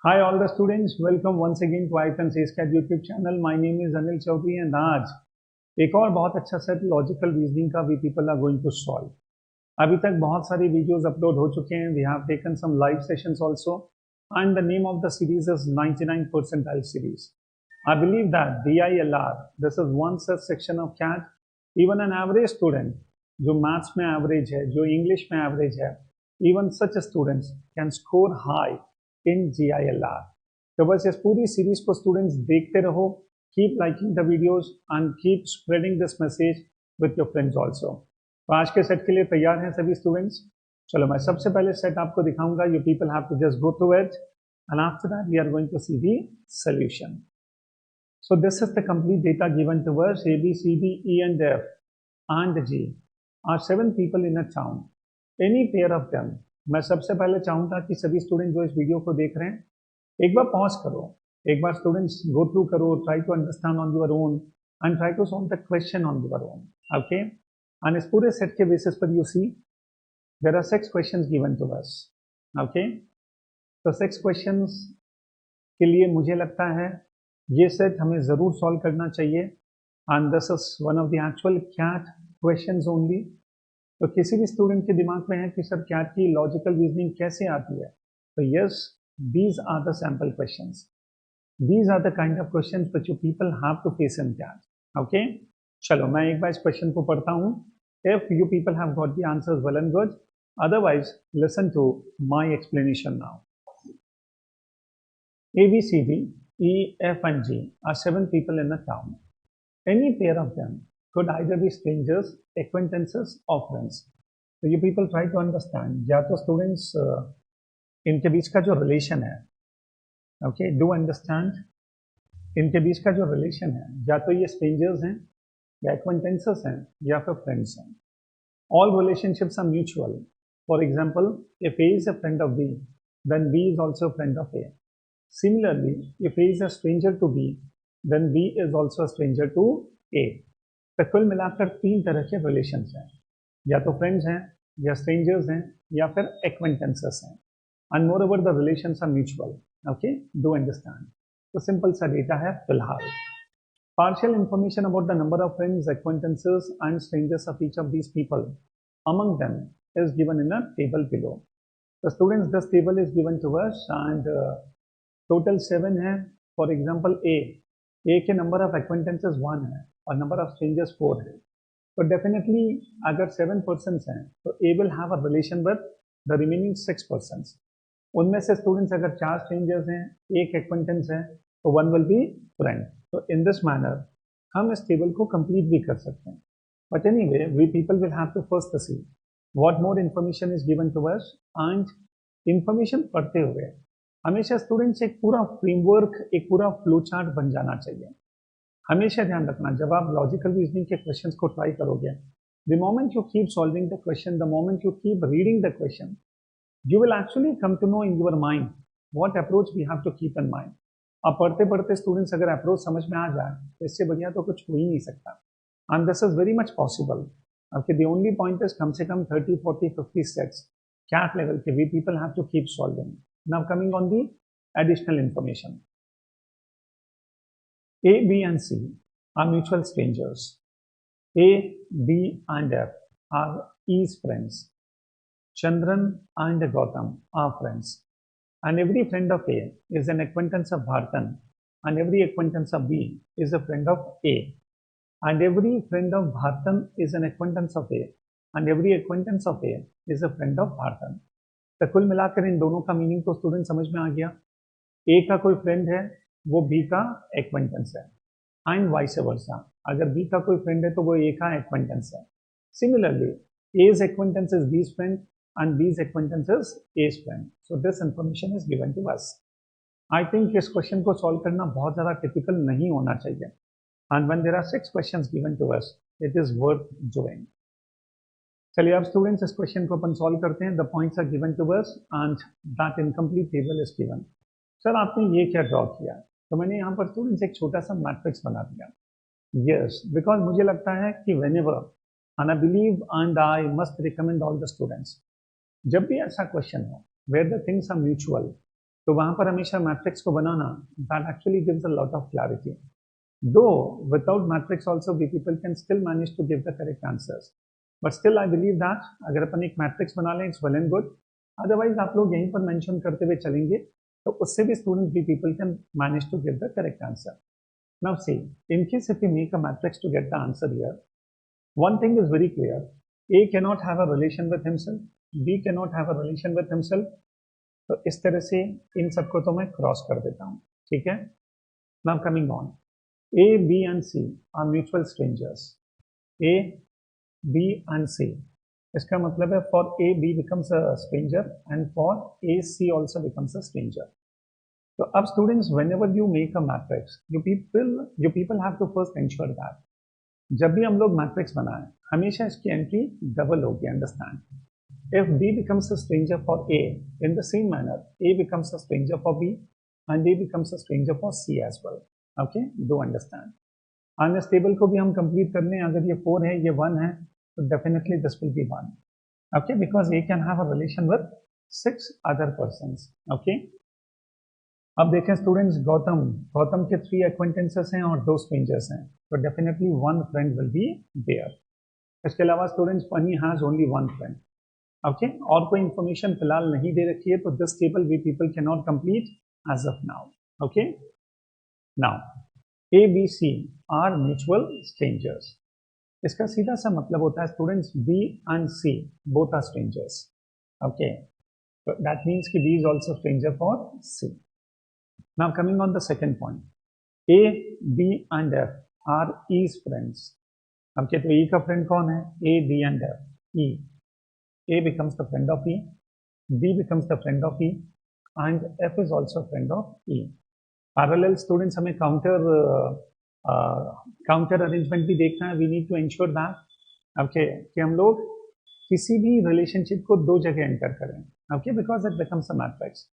Hi all the students, welcome once again to IFN CAT YouTube channel. My name is Anil Choudhary and आज एक और बहुत अच्छा set logical reasoning का we people are going to solve. अभी तक बहुत सारी वीडियोस अपलोड हो चुके हैं. We have taken some live sessions also and the name of the series is 99 percentile series. I believe that DILR, this is one such section of CAT. Even an average student जो maths में average है, जो English में average है, even such students can score high in GILR. तो बस इस पूरी सीरीज को स्टूडेंट्स देखते रहो. Keep liking the videos and keep spreading this message with your friends also. तो आज के सेट के लिए तैयार हैं सभी स्टूडेंट्स? चलो मैं सबसे पहले सेट आपको दिखाऊंगा. You people have to just go through it and after that we are going to see the solution. So this is the complete data given to us. A, B, C, D, E and F and G are 7 people in a town. Any pair of them. मैं सबसे पहले चाहूंगा कि सभी student जो इस video को देख रहे हैं एक बार पॉज करो, एक बार स्टूडेंट्स गो थ्रू करो, try to understand on your own and try to solve the question on your own. Okay, and इस पूरे सेट के बेसिस पर you see there are 6 questions given to us. Okay, तो 6 questions के लिए मुझे लगता है ये सेट हमें ज़रूर सॉल्व करना चाहिए. And this is one of the actual CAT questions only. तो किसी भी स्टूडेंट के दिमाग में है कि सर कैट की लॉजिकल रीजनिंग कैसे आती है, तो yes, these are the sample questions. These are the kind of questions which you people have to face in CAT. Okay, चलो मैं एक बार इस क्वेश्चन को पढ़ता हूँ. If you people have got the answers well and good, otherwise listen to my explanation now. A, B, C, D, E, F and G are 7 people in a town. Any pair of them could either be strangers, acquaintances or friends. So you people try to understand. या तो students इनके बीच का जो relation है, okay, do understand. इनके बीच का जो relation है, या तो ये strangers हैं, या acquaintances हैं, या फिर friends हैं. All relationships are mutual. For example, if A is a friend of B, then B is also a friend of A. Similarly, if A is a stranger to B, then B is also a stranger to A. तो कुल मिलाकर 3 तरह के relations हैं, या तो friends हैं, या स्ट्रेंजर्स हैं, या फिर एक्वेंटेंसेस हैं. And moreover the relations are mutual. Okay, do understand. तो सिंपल सा डेटा है फिलहाल. Partial information about the number of friends, acquaintances and strangers of each of these people among them is given in a table below. So students, this table is given to us and total 7 है. For example ए के number of acquaintances 1 है और number of strangers 4 है. तो definitely अगर 7 persons हैं तो A will have a relation with the remaining 6 persons. उनमें से स्टूडेंट्स अगर 4 स्ट्रेंजर्स हैं, 1 एक्वेंटेंस है, तो 1 विल बी फ्रेंड. तो इन दिस मैनर हम इस टेबल को कंप्लीट भी कर सकते हैं. But anyway, we people will have to first see what more information is given to us. And information पढ़ते हुए हमेशा स्टूडेंट्स एक पूरा फ्रेमवर्क, एक पूरा फ्लो चार्ट बन जाना चाहिए. हमेशा ध्यान रखना, जब आप लॉजिकल रीजनिंग के क्वेश्चंस को ट्राई करोगे, the moment you keep solving the question, the moment you keep reading the question, you will actually come to know in your mind what approach we have to keep in mind. अब पढ़ते पढ़ते students अगर approach समझ में आ जाए तो इससे बढ़िया तो कुछ हो ही नहीं सकता. And this is very much possible. Okay, the only point is कम से कम 30, 40, 50 सेट्स कैट लेवल के we people have to keep solving. Now coming on the additional information. A, B and C are mutual strangers. A, B and F are E's friends. Chandran and Gautam are friends. And every friend of A is an acquaintance of Bhartan. And every acquaintance of B is a friend of A. And every friend of Bhartan is an acquaintance of A. And every acquaintance of A is a friend of Bhartan. तो कुल मिलाकर इन दोनों का meaning तो student समझ में आ गया. ए का कोई फ्रेंड है, वो बी का एक्वेंटेंस है. एंड वाइस वर्सा, अगर बी का कोई फ्रेंड है तो वो ए का एक्वेंटेंस है. Similarly, A's acquaintance is B's friend and B's acquaintance is A's friend. So this information is given to us. I think इस क्वेश्चन को सॉल्व करना बहुत ज़्यादा टिपिकल नहीं होना चाहिए. And when there are 6 questions given to us, it is worth doing. चलिए अब स्टूडेंट्स इस क्वेश्चन को अपन सॉल्व करते हैं. The points are given to us and that incomplete table is given. Sir आपने ये क्या ड्रॉ किया? तो मैंने यहाँ पर स्टूडेंट्स एक छोटा सा मैट्रिक्स बना दिया. यस, बिकॉज मुझे लगता है कि whenever and I believe and I must recommend all the students, जब भी ऐसा क्वेश्चन हो where the things are mutual, तो वहां पर हमेशा मैट्रिक्स को बनाना that actually gives a lot of clarity. Though without matrix also we people can still manage to give the correct answers, but still I believe that अगर अपन एक matrix बना लें it's well and good. Otherwise आप लोग यहीं पर mention करते हुए चलेंगे तो उससे भी students we people can manage to give the correct answer. Now see, in case if you make a matrix to get the answer here, one thing is very clear: A cannot have a relation with himself, B cannot have a relation with himself. तो इस तरह से इन सबको तो मैं cross कर देता हूँ. ठीक है. Now coming on, A, B and C are mutual strangers. A, B and C. इसका मतलब है for A, B becomes a stranger and for A, C also becomes a stranger. तो अब students, whenever you make a matrix, you people have to first ensure that जब भी हम लोग matrix बनाएं हमेशा इसकी एंट्री डबल होगी. Understand. If B becomes a stranger for A, in the same manner A becomes a stranger for B and A becomes a stranger for C as well. Okay, do understand. and इस table को भी हम complete कर लें. अगर ये 4 है ये 1 है तो definitely this will be 1. Okay, because A can have a relation with 6 other persons. Okay, अब देखें स्टूडेंट्स, गौतम के 3 एक्वेंटेंसेस हैं और 2 स्ट्रेंजर्स हैं, तो definitely 1 friend will be there. इसके अलावा students Fani has only 1 friend. Okay, और कोई इंफॉर्मेशन फिलहाल नहीं दे रखी है, तो this table we people can not complete as of now. Okay, now A, B, C are mutual strangers. इसका सीधा सा मतलब होता है students B and C both are strangers. Okay, that means कि B is also stranger for C. Now coming on the second point, A, B and F are E's friends. Okay, तो E का friend कौन है? A, B and F. E. A becomes the friend of E, B becomes the friend of E, and F is also a friend of E. Parallel students, हमें counter arrangement भी देखना है. We need to ensure that okay कि हम लोग किसी भी relationship को 2 जगह एंटर करें. Okay, because it becomes a matrix.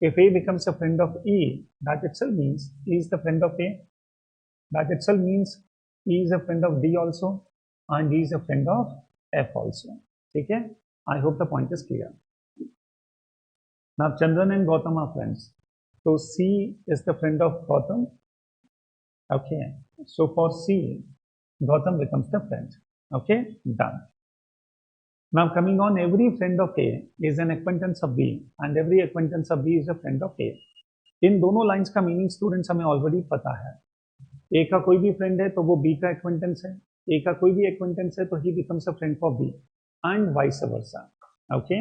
If A becomes a friend of E, that itself means E is the friend of A. That itself means E is a friend of D also, and E is a friend of F also. ठीक है? I hope the point is clear. Now Chandran and Gautam are friends. So C is the friend of Gautam. Okay. So for C, Gautam becomes the friend. Okay, done. Now coming on, every friend of A is an acquaintance of B and every acquaintance of B is a friend of A. इन दोनों lines का meaning students हमें already पता है. A का कोई भी friend है तो वो B का एक्वेंटेंस है, A का कोई भी एक्वेंटेंस है तो ही becomes a friend for B and vice versa. Okay,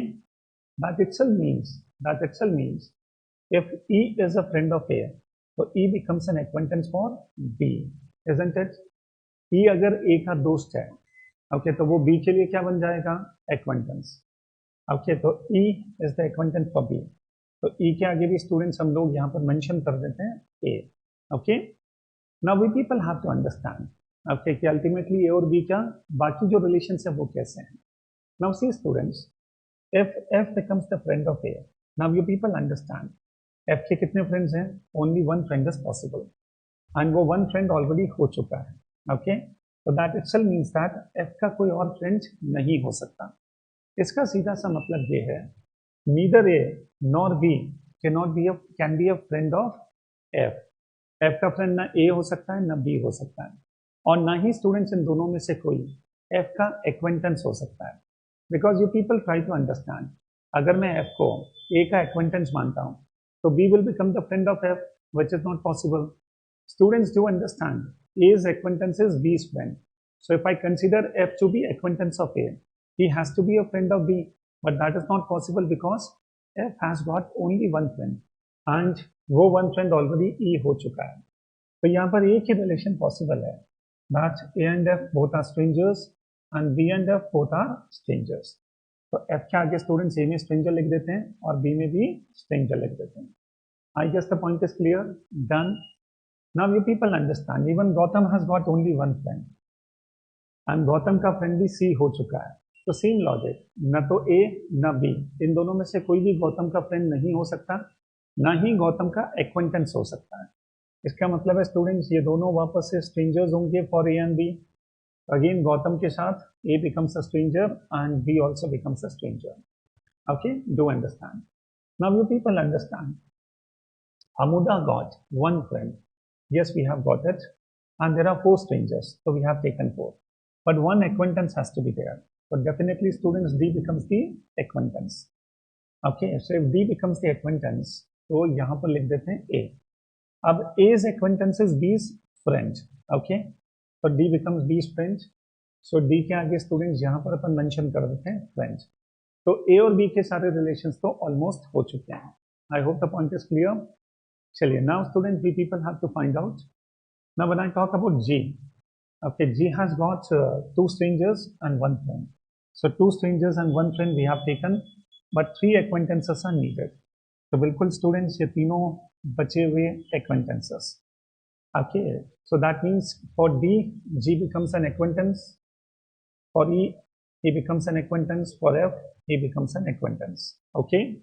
that itself means if E is a friend of A तो E becomes an acquaintance for B, isn't it? E अगर A का दोस्त है, ओके, तो वो B के लिए क्या बन जाएगा? एक्वेंटेंस. ओके, तो E is the acquaintance for B. तो E के आगे भी स्टूडेंट्स हम लोग यहाँ पर मेंशन कर देते हैं A. Okay, now we people have to understand okay कि अल्टीमेटली A और B का बाकी जो रिलेशन है वो कैसे हैं. Now see students, if F becomes the friend of A, now you people understand F के कितने फ्रेंड्स हैं? Only 1 friend is possible and वो 1 फ्रेंड ऑलरेडी हो चुका है. ओके, तो that itself means that F का कोई और फ्रेंड नहीं हो सकता. इसका सीधा सा मतलब ये है, neither A nor B can be a friend of F. F का फ्रेंड ना A हो सकता है ना B हो सकता है, और ना ही स्टूडेंट्स इन दोनों में से कोई F का एक्वेंटेंस हो सकता है. Because you people try to understand, अगर मैं F को A का एक्वेंटेंस मानता हूँ तो B will become the friend of F, which is not possible. Students do understand, A's acquaintance is B's friend. So if I consider F to be acquaintance of A, he has to be a friend of B, but that is not possible because F has got only 1 friend and वो 1 friend already E हो चुका है. तो यहाँ पर एक ही relation possible है, that A and F both are strangers and B and F both are strangers. तो F के आगे स्टूडेंट्स A में स्ट्रेंजर लिख देते हैं और B में भी स्ट्रेंजर लिख देते हैं. I guess the point is clear. Done. Now you people understand, even Gautam has got only 1 friend and Gautam का फ्रेंड भी C हो चुका है. तो सेम लॉजिक, न तो A न B, इन दोनों में से कोई भी गौतम का फ्रेंड नहीं हो सकता, ना ही गौतम का एक्वेंटेंस हो सकता है. इसका मतलब है स्टूडेंट्स ये दोनों वापस से स्ट्रेंजर्स होंगे for A and B. Again Gautam के साथ A becomes a stranger and B also becomes a stranger. Okay, do understand. Now you people understand, Amuda got one friend. Yes, we have got it. And there are four strangers, so we have taken four. But one acquaintance has to be there. So definitely, students, D becomes the acquaintance. Okay, so if D becomes the acquaintance, तो यहाँ पर लिख देते हैं A. अब A's acquaintance is B's friend. Okay, so D becomes B's friend. So D के आगे students यहाँ पर अपन mention कर देते हैं friend. तो A और B के सारे relations तो almost हो चुके हैं. I hope the point is clear. चलिए, now students, we people have to find out. Now when I talk about G, okay, G has got two strangers and one friend. So two strangers and one friend we have taken, but three acquaintances are needed. तो बिल्कुल students, ये तीनों बचे हुए acquaintances. Okay, so that means for D, G becomes an acquaintance. For E, he becomes an acquaintance. For F, he becomes an acquaintance. Okay.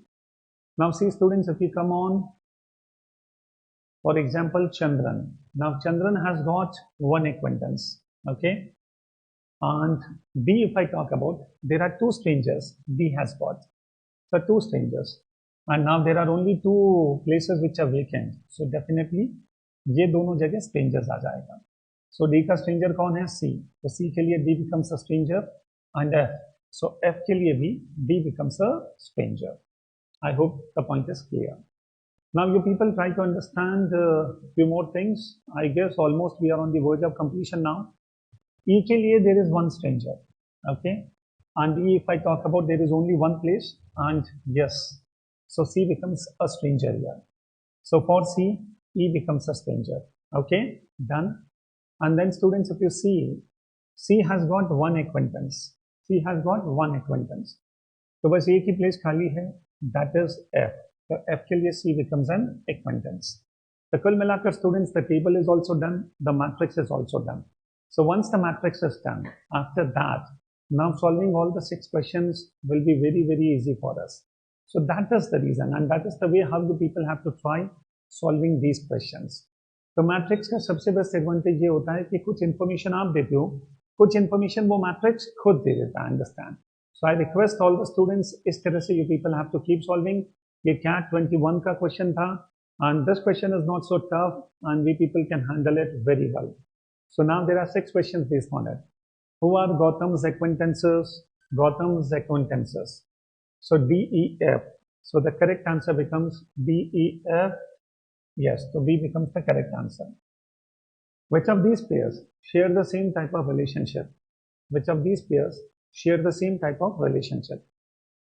Now see students, if we come on, for example, Chandran. Now Chandran has got one acquaintance. Okay. And D, if I talk about, there are two strangers D has got. So two strangers. And now there are only two places which are vacant. So definitely ये दोनों जगह strangers आ जाएगा. So D का stranger कौन है? C. तो C के लिए D becomes a stranger and F. So F के लिए भी D becomes a stranger. I hope the point is clear. Now you people try to understand few more things. I guess almost we are on the verge of completion now. E के लिए there is one stranger. Okay. And E, if I talk about, there is only one place, and yes. So C becomes a stranger here. So for C, E becomes a stranger. Okay, done. And then students, if you see, C has got one acquaintance. C has got one acquaintance. तो बस एक ही place खाली है, that is F. तो F के लिए C becomes an acquaintance. तो कुल मिलाकर students, the table is also done, the matrix is also done. So once the matrix is done, after that, now solving all the 6 questions will be very, very easy for us. So that is the reason, and that is the way how the people have to try solving these questions. तो matrix का सबसे best advantage ये होता है कि कुछ information आप देते हो, कुछ इन्फॉर्मेशन वो मैट्रिक्स खुद दे देता है. Understand. So I request all the students, इस तरह से you people have to keep solving. ये CAT'21 का क्वेश्चन था, and this question is not so tough and we people can handle it very well. So now there are 6 questions based on it. Who are Gautam's acquaintances? Gautam's acquaintances. So D, E, F. So the correct answer becomes D, E, F. Yes, so B becomes the correct answer. Which of these pairs share the same type of relationship? Which of these pairs share the same type of relationship?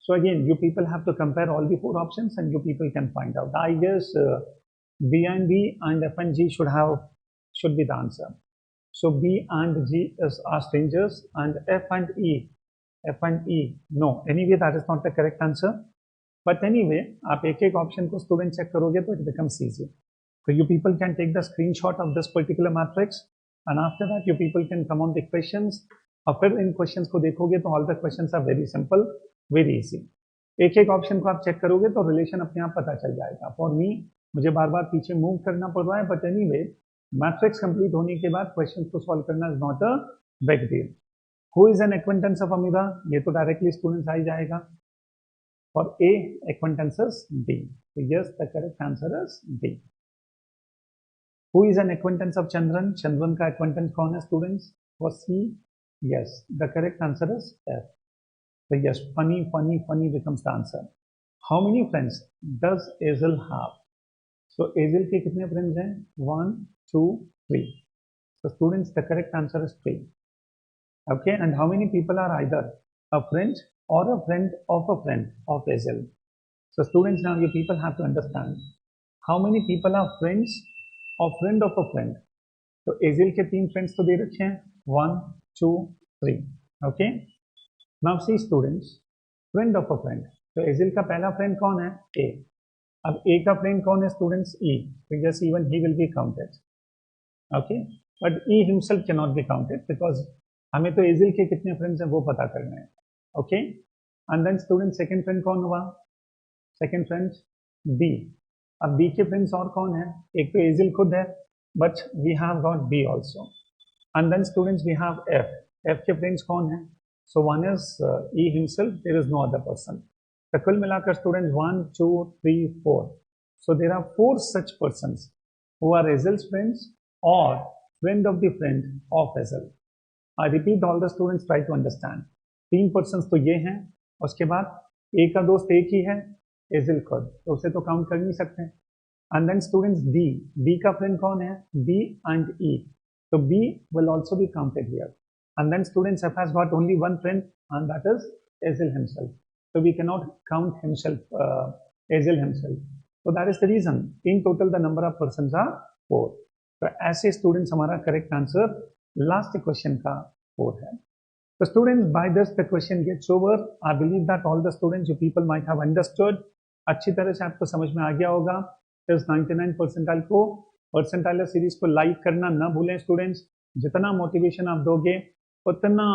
So again, you people have to compare all the 4 options and you people can find out. I guess B and D and F and G should be the answer. So B and G are strangers, and F and E, no. Anyway, that is not the correct answer. But anyway, आप एक option को student check करोगे तो it becomes easy. So you people can take the screenshot of this particular matrix, and after that you people can come on the questions. और फिर इन questions को देखोगे तो all the questions are very simple, very easy. एक option को आप check करोगे तो रिलेशन अपने आप पता चल जाएगा. फॉर मी, मुझे बार बार पीछे मूव करना पड़ रहा है, बट एनीवे मैट्रिक्स कंप्लीट होने के बाद क्वेश्चन को सॉल्व करना is not a big deal. Who is an acquaintance of Amira? ये तो डायरेक्टली स्टूडेंट्स आ ही जाएगा. For A, acquaintances D. So yes, the correct answer is D. Who is an acquaintance of Chandran? Chandran का acquaintance कौन है students? For C, yes, the correct answer is F. So yes, funny becomes the answer. How many friends does Azel have? So Azel के कितने friends हैं? 1, 2, 3. So students, the correct answer is 3. Okay, and how many people are either a friend or a friend of Azel? So students, now you people have to understand how many people are friends or friend of a friend. So Azel के 3 friends तो दे रखे हैं, 1, 2, 3. Okay. Now see students, friend of a friend. तो Azel का पहला friend कौन है? A. अब A का friend कौन है students? E. So yes, even he will be counted. Okay. But E himself cannot be counted because हमें तो Azel के कितने friends हैं वो पता करना है. Okay. And then students, second friend कौन हुआ? Second friend B. अब B के friends और कौन है? एक तो Azel खुद है, but we have got B also. And then students, we have F. F के friends कौन है? So one is E himself. There is no other person. तो कुल मिलाकर student 1, 2, 3, 4. So there are 4 such persons who are Hazel's friends or friend of the friend of Hazel. I repeat, all the students try to understand. 3 persons तो ये हैं, उसके बाद A का दोस्त एक ही है, Hazel खुद, तो उसे तो काउंट कर नहीं सकते. And then students D का फ्रेंड कौन है? B and E. So B will also be counted here. And then students F has got only one friend, and that is Hazel himself. So we cannot count himself, Hazel himself. So that is the reason. In total, the number of persons are 4. तो ऐसे students हमारा correct answer last question का 4 है. So students, by this the question gets over. I believe that all the students, you people might have understood. अच्छी तरह से आपको समझ में आ गया होगा. इस 99 परसेंटाइल को, परसेंटाइलर सीरीज को लाइक करना ना भूलें स्टूडेंट्स. जितना मोटिवेशन आप दोगे उतना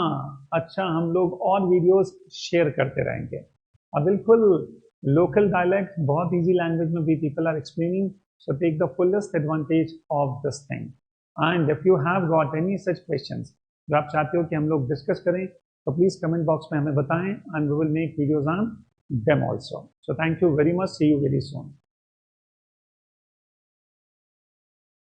अच्छा हम लोग और वीडियोस शेयर करते रहेंगे. अब बिल्कुल लोकल डायलेक्ट, बहुत इजी लैंग्वेज में भी people are explaining. So take the fullest advantage of this thing. And if you have got any such questions जो आप चाहते हो कि हम लोग डिस्कस करें, तो प्लीज कमेंट बॉक्स में हमें बताएं, and we will make videos on them also. So thank you very much. See you very soon.